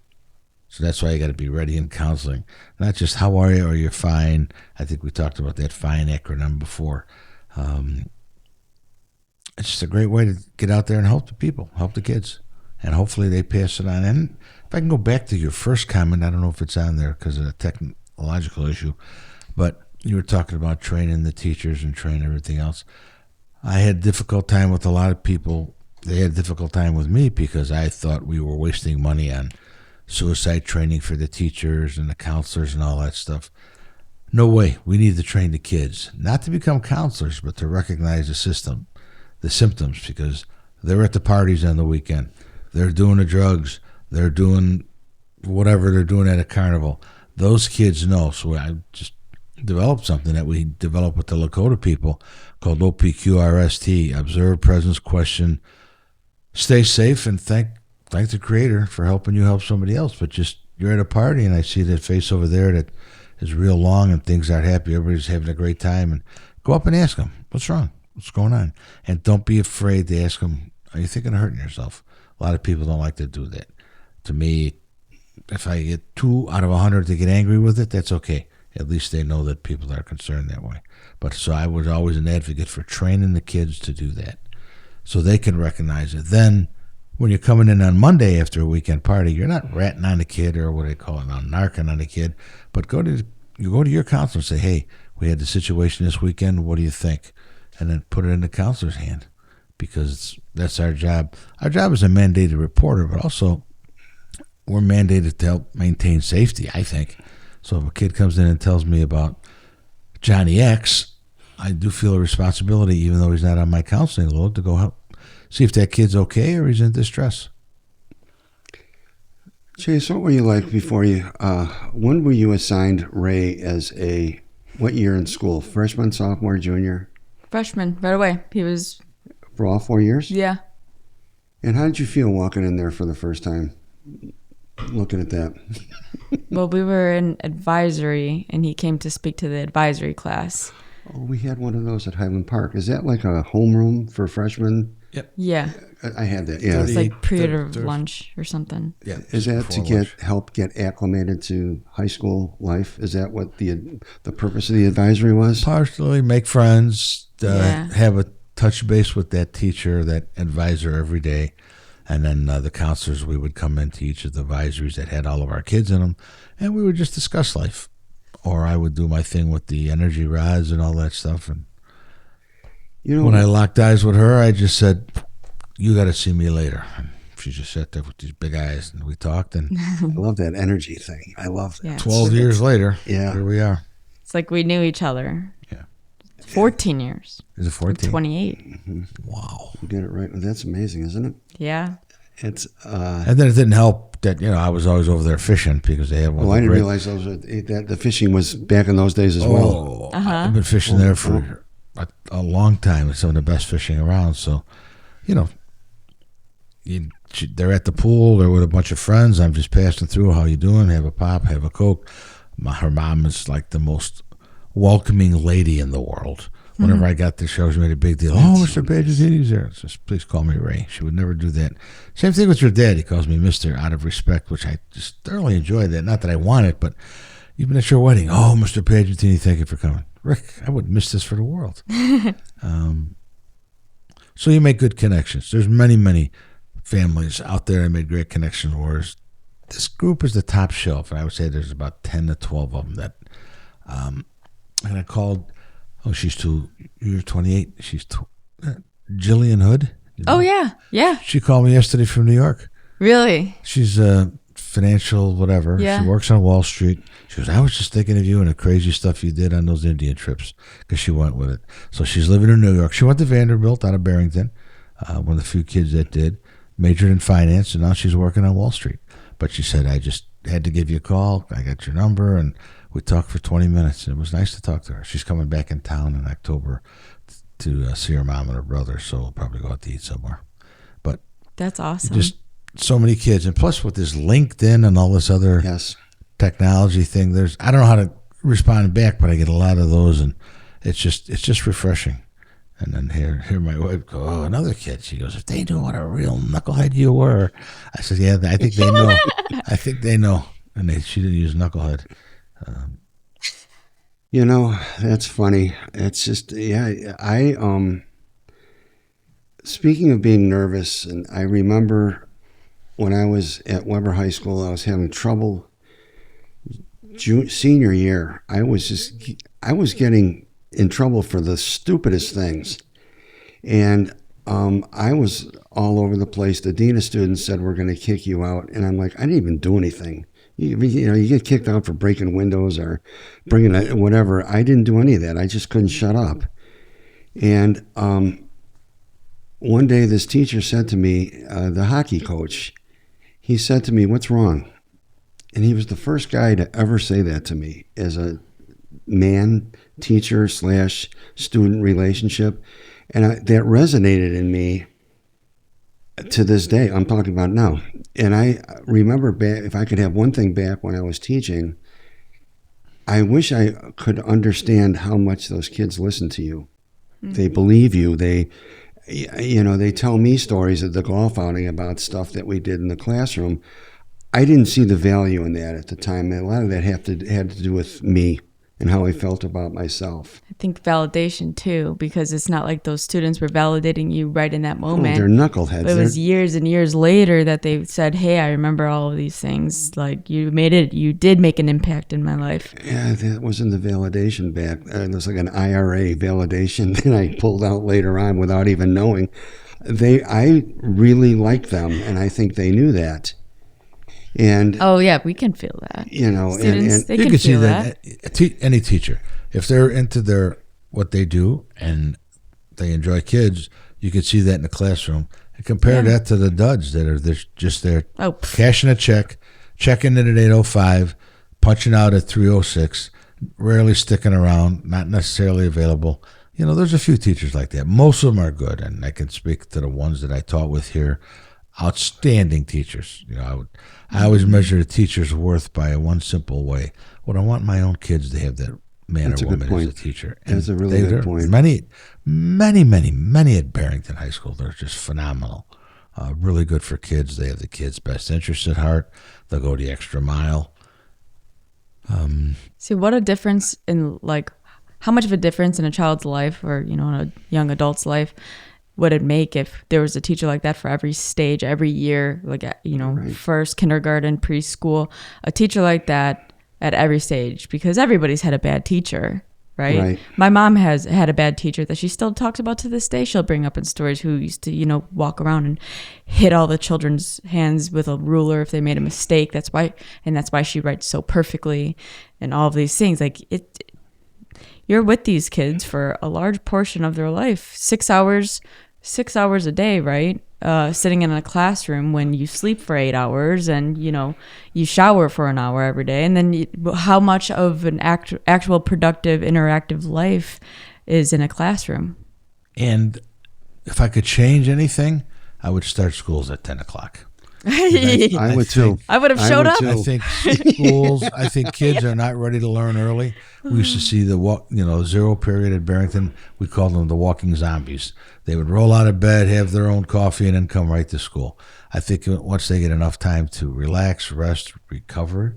So that's why you got to be ready in counseling. Not just how are you or you're fine. I think we talked about that FINE acronym before. It's just a great way to get out there and help the people, help the kids. And hopefully they pass it on. And if I can go back to your first comment, I don't know if it's on there because of a technological issue, but you were talking about training the teachers and training everything else. I had a difficult time with a lot of people. They had a difficult time with me because I thought we were wasting money on suicide training for the teachers and the counselors and all that stuff. No way. We need to train the kids, not to become counselors, but to recognize the system, the symptoms, because they're at the parties on the weekend. They're doing the drugs. They're doing whatever they're doing at a carnival. Those kids know. So I just developed something that we developed with the Lakota people called OPQRST, Observe, Presence, Question, Stay Safe, and thank the Creator for helping you help somebody else. But just, you're at a party and I see that face over there that is real long and things aren't happy, everybody's having a great time, and go up and ask them, what's wrong? What's going on? And don't be afraid to ask them, are you thinking of hurting yourself? A lot of people don't like to do that. To me, if I get 2 out of 100 to get angry with it, that's okay. At least they know that people are concerned that way. But so I was always an advocate for training the kids to do that so they can recognize it. Then when you're coming in on Monday after a weekend party, you're not ratting on a kid or what do they call it now, narking on a kid, but you go to your counselor and say, hey, we had the situation this weekend, what do you think? And then put it in the counselor's hand, because that's our job. Our job is a mandated reporter, but also we're mandated to help maintain safety, I think. So if a kid comes in and tells me about Johnny X, I do feel a responsibility, even though he's not on my counseling load, to go help see if that kid's okay or he's in distress. Chase, what were you like before you? When were you assigned Ray as what year in school? Freshman, sophomore, junior? Freshman, right away. He was, For all 4 years? yeah. And how did you feel walking in there for the first time, looking at that? Well, we were in advisory, and he came to speak to the advisory class. Oh, we had one of those at Highland Park. Is that like a homeroom for freshmen? Yeah. I had that, yeah. It was like period of there's- lunch or something. Yeah. Is that to before lunch. help get acclimated to high school life? Is that what the purpose of the advisory was? Partially make friends, Yeah. have a touch base with that teacher, that advisor every day. And then the counselors, we would come into each of the advisories that had all of our kids in them, and we would just discuss life. Or I would do my thing with the energy rods and all that stuff. And You know, when I locked eyes with her, I just said, you got to see me later. And she just sat there with these big eyes, and we talked. And I love that energy thing. I love that. Yeah. 12 years later, Yeah. here we are. It's like we knew each other. Yeah. 14 years. Is it 14? 28. Wow. You get it right. That's amazing, isn't it? Yeah. It's. And then it didn't help that, I was always over there fishing because they had one. Oh, I didn't realize that the fishing was back in those days as well. Oh, I've been fishing there for a long time. It's some of the best fishing around. So, they're at the pool. They're with a bunch of friends. I'm just passing through. How you doing? Have a pop. Have a Coke. Her mom is like the most welcoming lady in the world. Whenever I got there, she always made a big deal. Oh, Mr. Pagetini's there. Just please call me Ray. She would never do that. Same thing with your dad. He calls me Mr. out of respect, which I just thoroughly enjoy that. Not that I want it, but You've been at your wedding. Oh, Mr. Pagentini, thank you for coming. Rick, I wouldn't miss this for the world. So you make good connections. There's many, many families out there that made great connections. Whereas this group is the top shelf, and I would say there's about 10 to 12 of them that. And I called. Oh, you're 28. Jillian Hood. Oh yeah. She called me yesterday from New York. Really? She's a financial whatever. Yeah. She works on Wall Street. She goes, I was just thinking of you and the crazy stuff you did on those Indian trips because she went with it. So she's living in New York. She went to Vanderbilt out of Barrington, one of the few kids that did, majored in finance, and now she's working on Wall Street. But she said, I just had to give you a call. I got your number, and we talked for 20 minutes. It was nice to talk to her. She's coming back in town in October to see her mom and her brother, so we'll probably go out to eat somewhere. But That's awesome. just so many kids, and plus with this LinkedIn and all this other Yes. technology thing, I don't know how to respond back, but I get a lot of those, and it's just refreshing. And then hear my wife go, oh, another kid. She goes, if they knew what a real knucklehead you were. I said, yeah, I think they know. I think they know. And she didn't use knucklehead. That's funny. It's just, speaking of being nervous, and I remember when I was at Weber High School, I was having trouble senior year. I was getting in trouble for the stupidest things. And I was all over the place. The dean of students said, we're going to kick you out. And I'm like, I didn't even do anything. You get kicked out for breaking windows or bringing whatever. I didn't do any of that. I just couldn't shut up. And one day this teacher said to me, the hockey coach, he said to me, what's wrong? And he was the first guy to ever say that to me as a man, teacher / student relationship. And that resonated in me to this day. I'm talking about now. And I remember back, if I could have one thing back when I was teaching, I wish I could understand how much those kids listen to you. Mm-hmm. They believe you. They tell me stories at the golf outing about stuff that we did in the classroom. I didn't see the value in that at the time. And a lot of that had to do with me and how I felt about myself. I think validation too, because it's not like those students were validating you right in that moment. Oh, they're knuckleheads. But it was years and years later that they said, hey, I remember all of these things. Like you did make an impact in my life. Yeah, that wasn't the validation back. It was like an IRA validation that I pulled out later on without even knowing. I really liked them, and I think they knew that. And oh yeah, we can feel that. Students, they you can can see feel that. Any teacher, if they're into what they do and they enjoy kids, you can see that in the classroom. And compare that to the duds that are just there, cashing a check, checking in at 8:05, punching out at 3:06, rarely sticking around, not necessarily available. There's a few teachers like that. Most of them are good, and I can speak to the ones that I taught with here. Outstanding teachers. I always measure a teacher's worth by one simple way. Well, I want my own kids to have that man or woman as a teacher. And that's a really good point. Many, many, many, many at Barrington High School. They're just phenomenal. Really good for kids. They have the kids' best interests at heart. They'll go the extra mile. See, what a difference in how much of a difference in a child's life or, in a young adult's life would it make if there was a teacher like that for every stage, every year, right. First, kindergarten, preschool, a teacher like that at every stage, because everybody's had a bad teacher, right? My mom has had a bad teacher that she still talks about to this day. She'll bring up in stories who used to, walk around and hit all the children's hands with a ruler if they made a mistake. That's why she writes so perfectly and all of these things. You're with these kids for a large portion of their life, 6 hours a day, right? Sitting in a classroom when you sleep for 8 hours and, you shower for an hour every day. And then how much of an actual productive, interactive life is in a classroom? And if I could change anything, I would start schools at 10 o'clock. I would too. I would have showed up. I think kids are not ready to learn early. We used to see the zero period at Barrington. We called them the walking zombies. They would roll out of bed, have their own coffee, and then come right to school. I think once they get enough time to relax, rest, recover,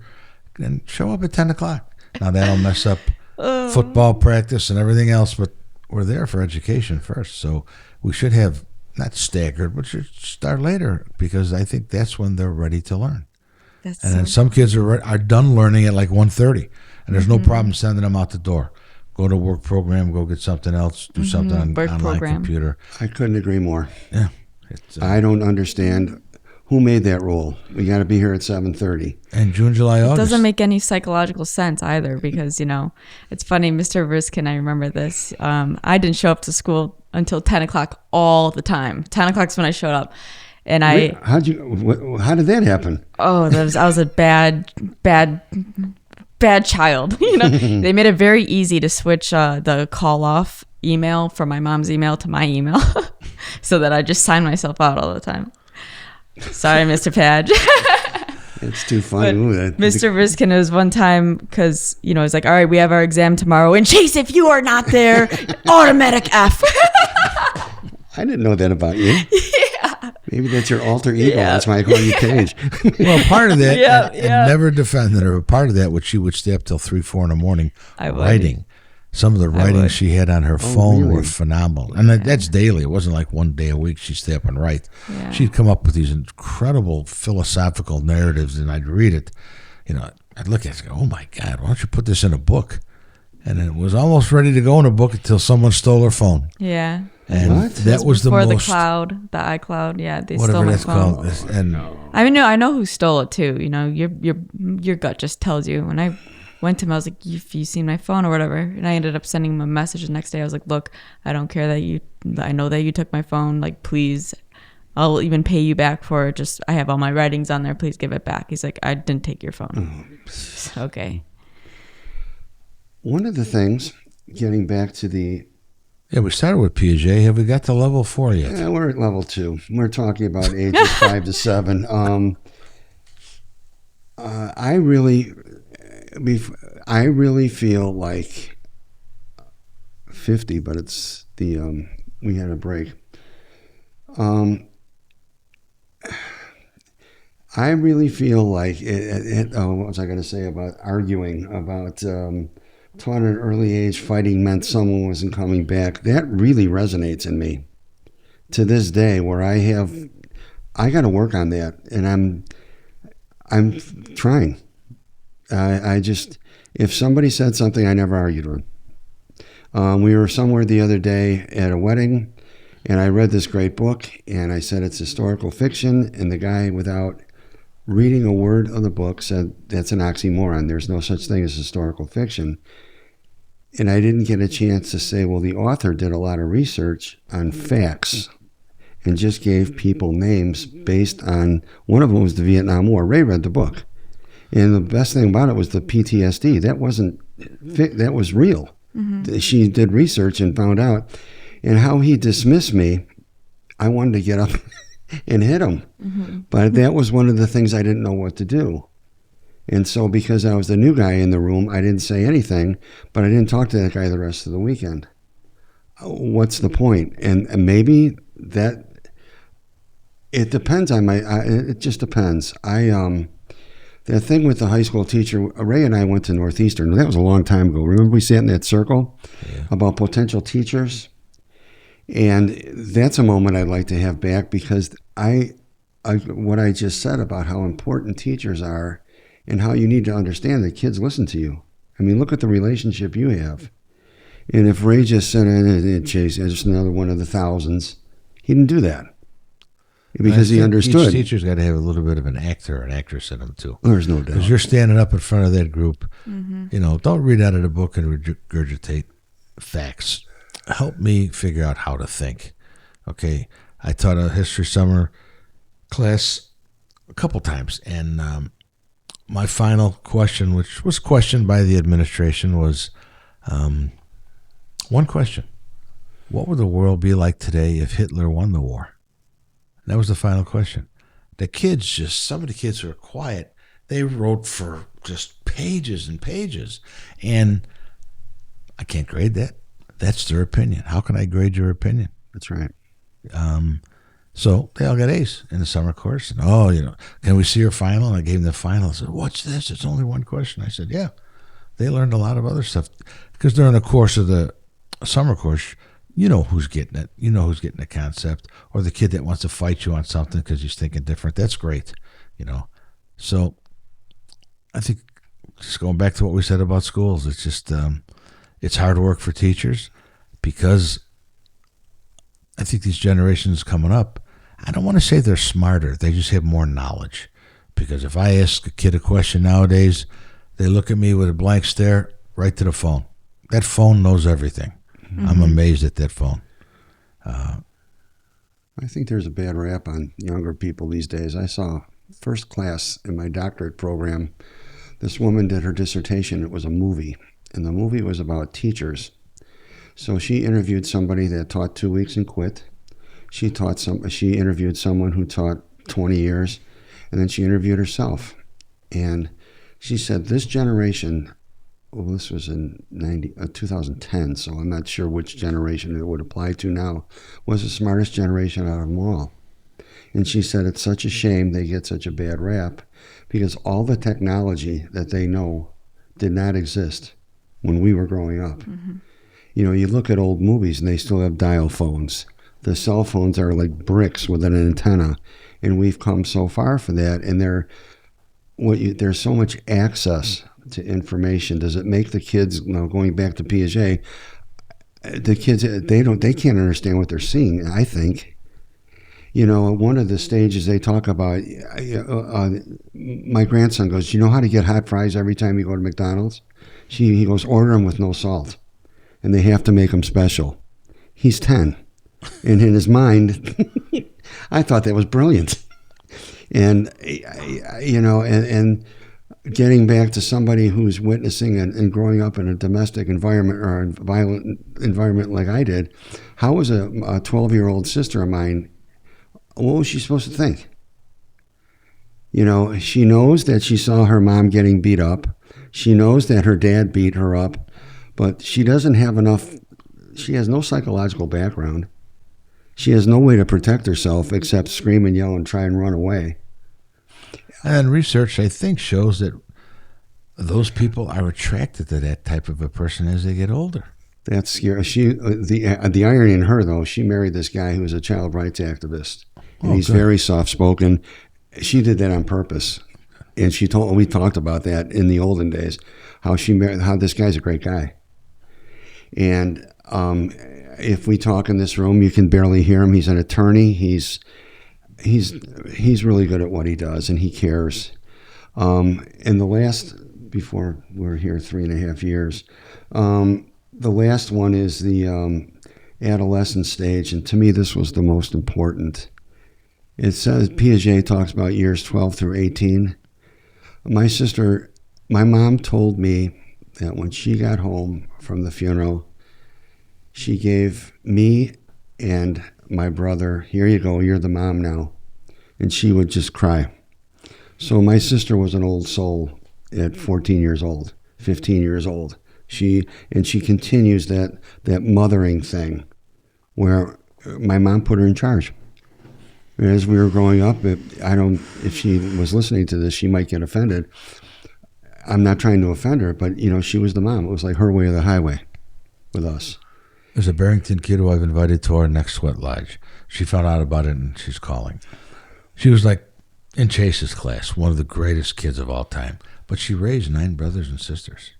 then show up at 10 o'clock. Now that'll mess up football practice and everything else, but we're there for education first. So we should have not staggered, but should start later because I think that's when they're ready to learn. That's And then some kids are done learning at like 1:30, and there's no problem sending them out the door. Go to work program, go get something else, do something on Work online program. computer. I couldn't agree more. Yeah, it's, I don't understand who made that rule. We got to be here at 7:30. and June, July, August. doesn't make any psychological sense either because, it's funny, Mr. Riskin, I remember this. I didn't show up to school until 10 o'clock all the time. 10 o'clock's when I showed up. And How did that happen? I was a bad child. They made it very easy to switch the call off email from my mom's email to my email so that I just signed myself out all the time. Sorry, Mr. Padge. It's too funny. Mr. Riskin, was one time because, it's like, all right, we have our exam tomorrow. And Chase, if you are not there, automatic F. I didn't know that about you. Yeah. Maybe that's your alter ego. Yeah. That's why I call you Paige. Well, part of that, Yeah, and never defended her. Part of that, which she would stay up till 3, 4 in the morning I would. writing. Some of the writings would. she had on her phone really? were phenomenal, and that's daily. It wasn't like one day a week she'd stay up and write. Yeah. She'd come up with these incredible philosophical narratives, and I'd read it. I'd look at it and go, "Oh my God, why don't you put this in a book?" And it was almost ready to go in a book until someone stole her phone. Yeah. And What? that was the Before most the iCloud. Yeah, they whatever stole my that's phone. called. And I know who stole it too. Your gut just tells you. When I went to him, I was like, "If you seen my phone or whatever," and I ended up sending him a message the next day. I was like, "Look, I don't care I know that you took my phone. Like, please, I'll even pay you back for it. Just I have all my writings on there. Please give it back." He's like, "I didn't take your phone." Okay. One of the things, getting back to yeah, we started with Piaget. Have we got to level 4 yet? yeah, we're at level 2. We're talking about ages 5 to 7. I really feel like 50, but it's we had a break. I really feel like what was I going to say about arguing about taught at an early age fighting meant someone wasn't coming back. That really resonates in me to this day, where I got to work on that, and I'm trying. I just, if somebody said something, I never argued with them. We were somewhere the other day at a wedding, and I read this great book, and I said it's historical fiction, and the guy, without reading a word of the book, said that's an oxymoron. There's no such thing as historical fiction. And I didn't get a chance to say, well, the author did a lot of research on facts and just gave people names based on, one of them was the Vietnam War. Ray read the book. And the best thing about it was the PTSD. That was real. Mm-hmm. She did research and found out. And how he dismissed me, I wanted to get up and hit him. Mm-hmm. But that was one of the things I didn't know what to do. And so because I was the new guy in the room, I didn't say anything, but I didn't talk to that guy the rest of the weekend. What's the point? And maybe that, it depends on it just depends. That thing with the high school teacher, Ray and I went to Northeastern. That was a long time ago. Remember we sat in that circle about potential teachers? And that's a moment I'd like to have back, because what I just said about how important teachers are and how you need to understand that kids listen to you. I mean, look at the relationship you have. And if Ray just said, Chase, just another one of the thousands, he didn't do that. Because he understood. Each teacher's got to have a little bit of an actor or an actress in them, too. There's no doubt. Because you're standing up in front of that group. Mm-hmm. Don't read out of the book and regurgitate facts. Help me figure out how to think. Okay? I taught a history summer class a couple times, and my final question, which was questioned by the administration, was one question. What would the world be like today if Hitler won the war? And that was the final question. Some of the kids who are quiet, they wrote for just pages and pages. And I can't grade that. That's their opinion. How can I grade your opinion? That's right. So they all got A's in the summer course. And, can we see your final? And I gave them the final. I said, what's this? It's only one question. I said, yeah. they learned a lot of other stuff because during the course of the summer course, you know who's getting it. You know who's getting the concept, or the kid that wants to fight you on something because he's thinking different. That's great, you know. So I think just going back to what we said about schools, it's just it's hard work for teachers because I think these generations coming up, I don't want to say they're smarter. They just have more knowledge. Because if I ask a kid a question nowadays, they look at me with a blank stare right to the phone. That phone knows everything. Mm-hmm. I'm amazed at that phone. I think there's a bad rap on younger people these days. I saw first class in my doctorate program. This woman did her dissertation. It was a movie, and the movie was about teachers. So she interviewed somebody that taught 2 weeks and quit. She interviewed someone who taught 20 years, and then she interviewed herself. And she said, this generation, well, this was in 2010, so I'm not sure which generation it would apply to now, was the smartest generation out of them all. And she said it's such a shame they get such a bad rap because all the technology that they know did not exist when we were growing up. Mm-hmm. You know, you look at old movies and they still have dial phones. The cell phones are like bricks with an antenna, and we've come so far for that. And there's so much access to information. Does it make the kids, you know, going back to Piaget, the kids they can't understand what they're seeing? I think, you know, one of the stages they talk about, my grandson goes, "You know how to get hot fries every time you go to McDonald's?" He goes, "Order them with no salt, and they have to make them special." He's 10. And in his mind, I thought that was brilliant. And, you know, and getting back to somebody who's witnessing and growing up in a domestic environment or a violent environment like I did, how was a 12-year-old sister of mine, what was she supposed to think? You know, she knows that she saw her mom getting beat up. She knows that her dad beat her up, but she doesn't have enough, she has no psychological background. She has no way to protect herself except scream and yell and try and run away. And research, I think, shows that those people are attracted to that type of a person as they get older. That's scary. The irony in her, though, she married this guy who was a child rights activist. And he's very soft-spoken. She did that on purpose. And we talked about that in the olden days, how this guy's a great guy. And if we talk in this room, you can barely hear him. He's an attorney. He's really good at what he does, and he cares. And before we were here 3.5 years, the last one is the adolescent stage, and to me this was the most important. It says, Piaget talks about years 12 through 18. My mom told me that when she got home from the funeral, she gave me and my brother, "Here you go, you're the mom now." And she would just cry. So my sister was an old soul at 14 years old, 15 years old. She continues that mothering thing where my mom put her in charge. As we were growing up, if she was listening to this, she might get offended. I'm not trying to offend her, but, you know, she was the mom. It was like her way or the highway with us. There's a Barrington kid who I've invited to our next sweat lodge. She found out about it and she's calling. She was like in Chase's class, one of the greatest kids of all time. But she raised 9 brothers and sisters.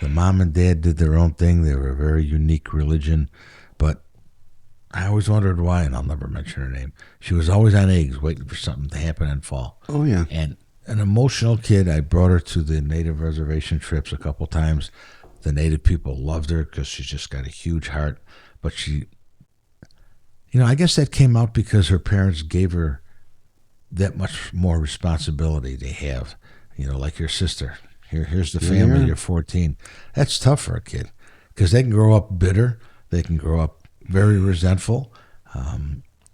The mom and dad did their own thing. They were a very unique religion. But I always wondered why, and I'll never mention her name. She was always on eggs waiting for something to happen and fall. Oh, yeah. And an emotional kid. I brought her to the Native reservation trips a couple times. The Native people loved her because she's just got a huge heart. But she, you know, I guess that came out because her parents gave her that much more responsibility they have. You know, like your sister. Here's the family, You're 14. That's tough for a kid because they can grow up bitter. They can grow up very resentful.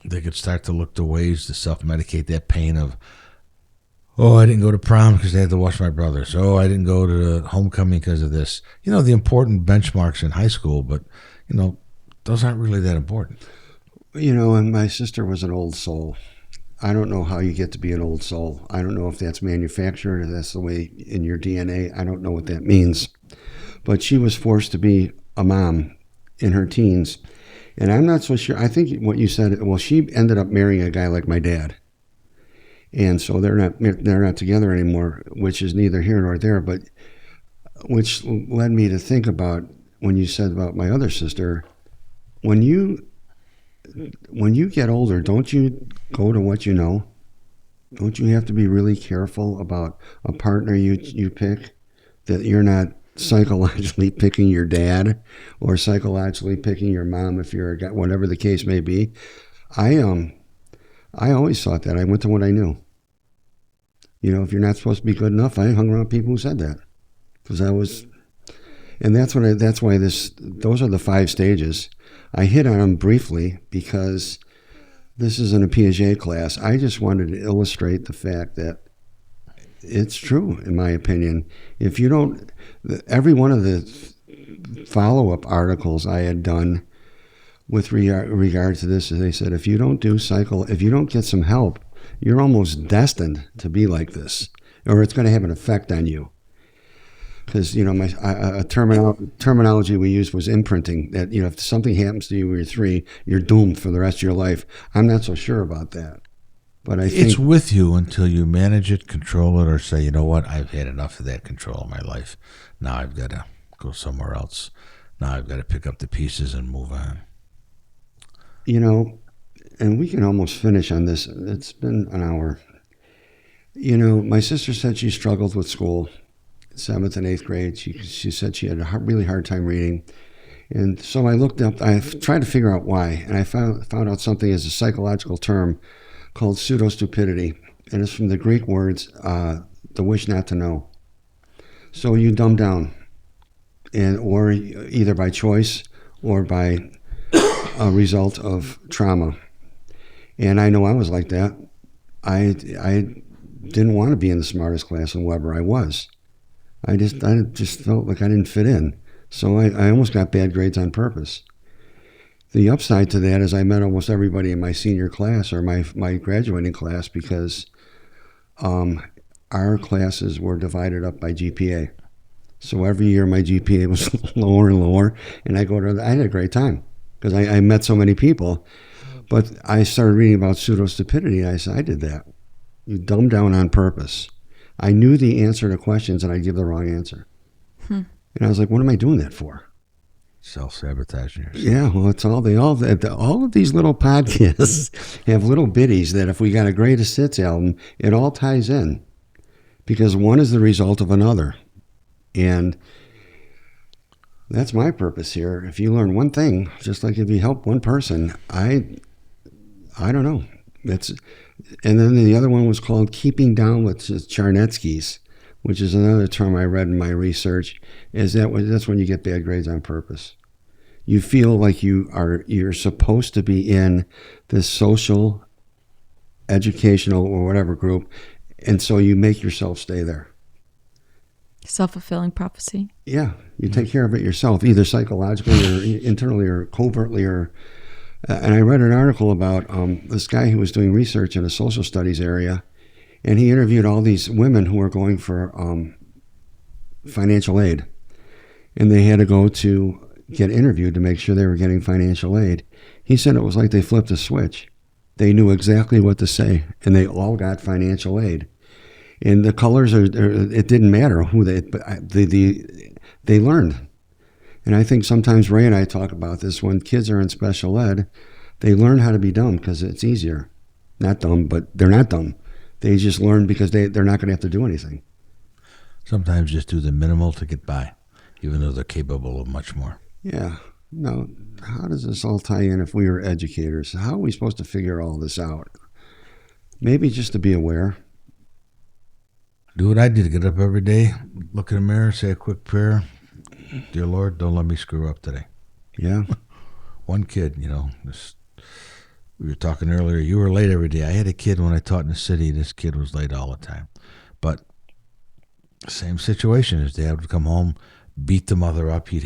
They could start to look to ways to self-medicate that pain of, oh, I didn't go to prom because they had to watch my brothers. Oh, I didn't go to homecoming because of this. You know, the important benchmarks in high school, but, you know, those aren't really that important. You know, and my sister was an old soul. I don't know how you get to be an old soul. I don't know if that's manufactured or that's the way in your DNA. I don't know what that means. But she was forced to be a mom in her teens. And I'm not so sure. I think what you said, well, she ended up marrying a guy like my dad. And so they're not together anymore, which is neither here nor there, but which led me to think about when you said about my other sister, when you get older, don't you go to what you know? Don't you have to be really careful about a partner you pick, that you're not psychologically picking your dad or psychologically picking your mom if you're a guy, whatever the case may be? I always thought that. I went to what I knew. You know, if you're not supposed to be good enough, I hung around people who said that, because I was, and that's why those are the 5 stages. I hit on them briefly because this isn't a Piaget class. I just wanted to illustrate the fact that it's true, in my opinion. If you don't, every one of the follow-up articles I had done with regard to this, they said, if you don't get some help, you're almost destined to be like this, or it's going to have an effect on you. Because, you know, a terminology we used was imprinting, that, you know, if something happens to you when you're 3, you're doomed for the rest of your life. I'm not so sure about that. But I think it's with you until you manage it, control it, or say, you know what, I've had enough of that control in my life. Now I've got to go somewhere else. Now I've got to pick up the pieces and move on. You know, and we can almost finish on this. It's been an hour. You know, my sister said she struggled with school, 7th and 8th grade. She said she had a really hard time reading. And so I tried to figure out why. And I found out something as a psychological term called pseudo-stupidity. And it's from the Greek words, the wish not to know. So you dumb down, or either by choice or by a result of trauma. And I know I was like that. I didn't want to be in the smartest class in Weber. I was. I just felt like I didn't fit in. So I almost got bad grades on purpose. The upside to that is I met almost everybody in my senior class or my graduating class, because our classes were divided up by GPA. So every year my GPA was lower and lower, and I had a great time because I met so many people. But I started reading about pseudo-stupidity, and I said, I did that. You dumb down on purpose. I knew the answer to questions, and I'd give the wrong answer. And I was like, what am I doing that for? Self-sabotaging yourself. Yeah, well, it's all of these little podcasts have little biddies that if we got a greatest hits album, it all ties in, because one is the result of another. And that's my purpose here. If you learn one thing, just like if you help one person, I don't know. And then the other one was called Keeping Down with Charnetsky's, which is another term I read in my research. That's when you get bad grades on purpose. You feel like you're supposed to be in this social, educational, or whatever group, and so you make yourself stay there. Self-fulfilling prophecy. Yeah, you take care of it yourself, either psychologically or internally or covertly. And I read an article about this guy who was doing research in a social studies area, and he interviewed all these women who were going for financial aid. And they had to go to get interviewed to make sure they were getting financial aid. He said it was like they flipped a switch. They knew exactly what to say, and they all got financial aid. And the colors it didn't matter who they learned. And I think sometimes Ray and I talk about this. When kids are in special ed, they learn how to be dumb because it's easier. Not dumb, but they're not dumb. They just learn because they're not going to have to do anything. Sometimes just do the minimal to get by, even though they're capable of much more. Yeah. Now, how does this all tie in if we were educators? How are we supposed to figure all this out? Maybe just to be aware. Do what I did. Get up every day, look in the mirror, say a quick prayer. Dear Lord, don't let me screw up today. Yeah. One kid, we were talking earlier, you were late every day. I had a kid when I taught in the city. This kid was late all the time. But same situation. His dad would come home, beat the mother up. He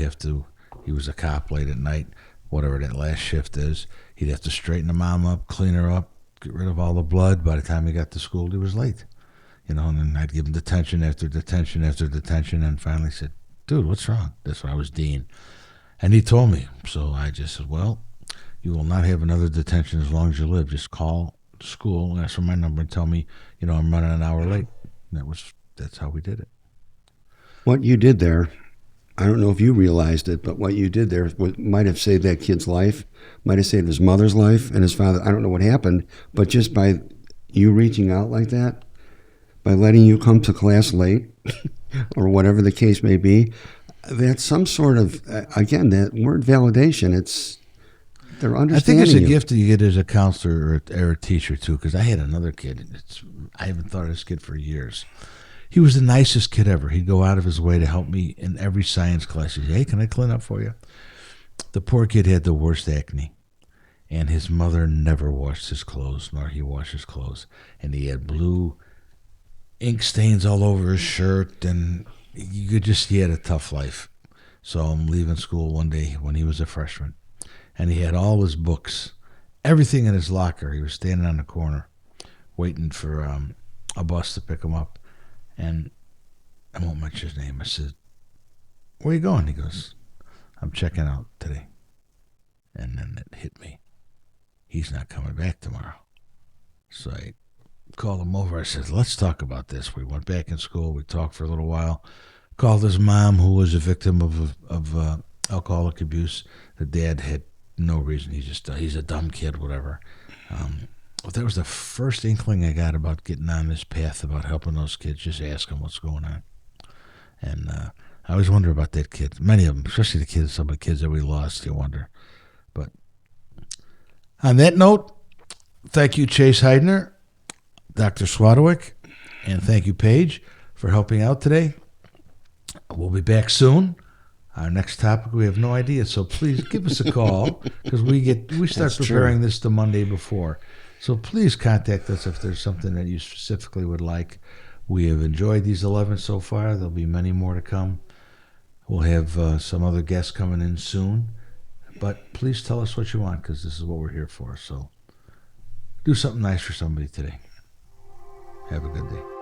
was a cop late at night, whatever that last shift is. He'd have to straighten the mom up, clean her up, get rid of all the blood. By the time he got to school, he was late. And then I'd give him detention after detention after detention, and finally said, "Dude, what's wrong?" That's when I was dean. And he told me. So I just said, "Well, you will not have another detention as long as you live. Just call school, ask for my number, and tell me, I'm running an hour late." And that's how we did it. What you did there, I don't know if you realized it, but what you did there might have saved that kid's life, might have saved his mother's life and his father. I don't know what happened, but just by you reaching out like that, by letting you come to class late, or whatever the case may be, that's some sort of, again, that word validation. They're understanding. I think it's a you. gift that you get as a counselor or a teacher too. Because I had another kid. I haven't thought of this kid for years. He was the nicest kid ever. He'd go out of his way to help me in every science class. He'd say, "Hey, can I clean up for you?" The poor kid had the worst acne, and his mother never washed his clothes, nor he washed his clothes, and he had blue ink stains all over his shirt, and he had a tough life. So I'm leaving school one day when he was a freshman, and he had all his books, everything in his locker. He was standing on the corner waiting for a bus to pick him up, and I won't mention his name. I said, "Where you going?" He goes, "I'm checking out today." And then it hit me. He's not coming back tomorrow. So I called him over. I said, "Let's talk about this." We went back in school. We talked for a little while. Called his mom, who was a victim of alcoholic abuse. The dad had no reason. He's a dumb kid, whatever. But that was the first inkling I got about getting on this path about helping those kids. Just ask them what's going on. And I always wonder about that kid. Many of them, especially some of the kids that we lost, you wonder. But on that note, thank you, Chase Heidner, Dr. Swadowick, and thank you, Paige, for helping out today. We'll be back soon. Our next topic, we have no idea, so please give us a call because we start That's preparing true. this the Monday before. So please contact us if there's something that you specifically would like. We have enjoyed these 11 so far. There'll be many more to come. We'll have some other guests coming in soon. But please tell us what you want because this is what we're here for. So do something nice for somebody today. Have a good day.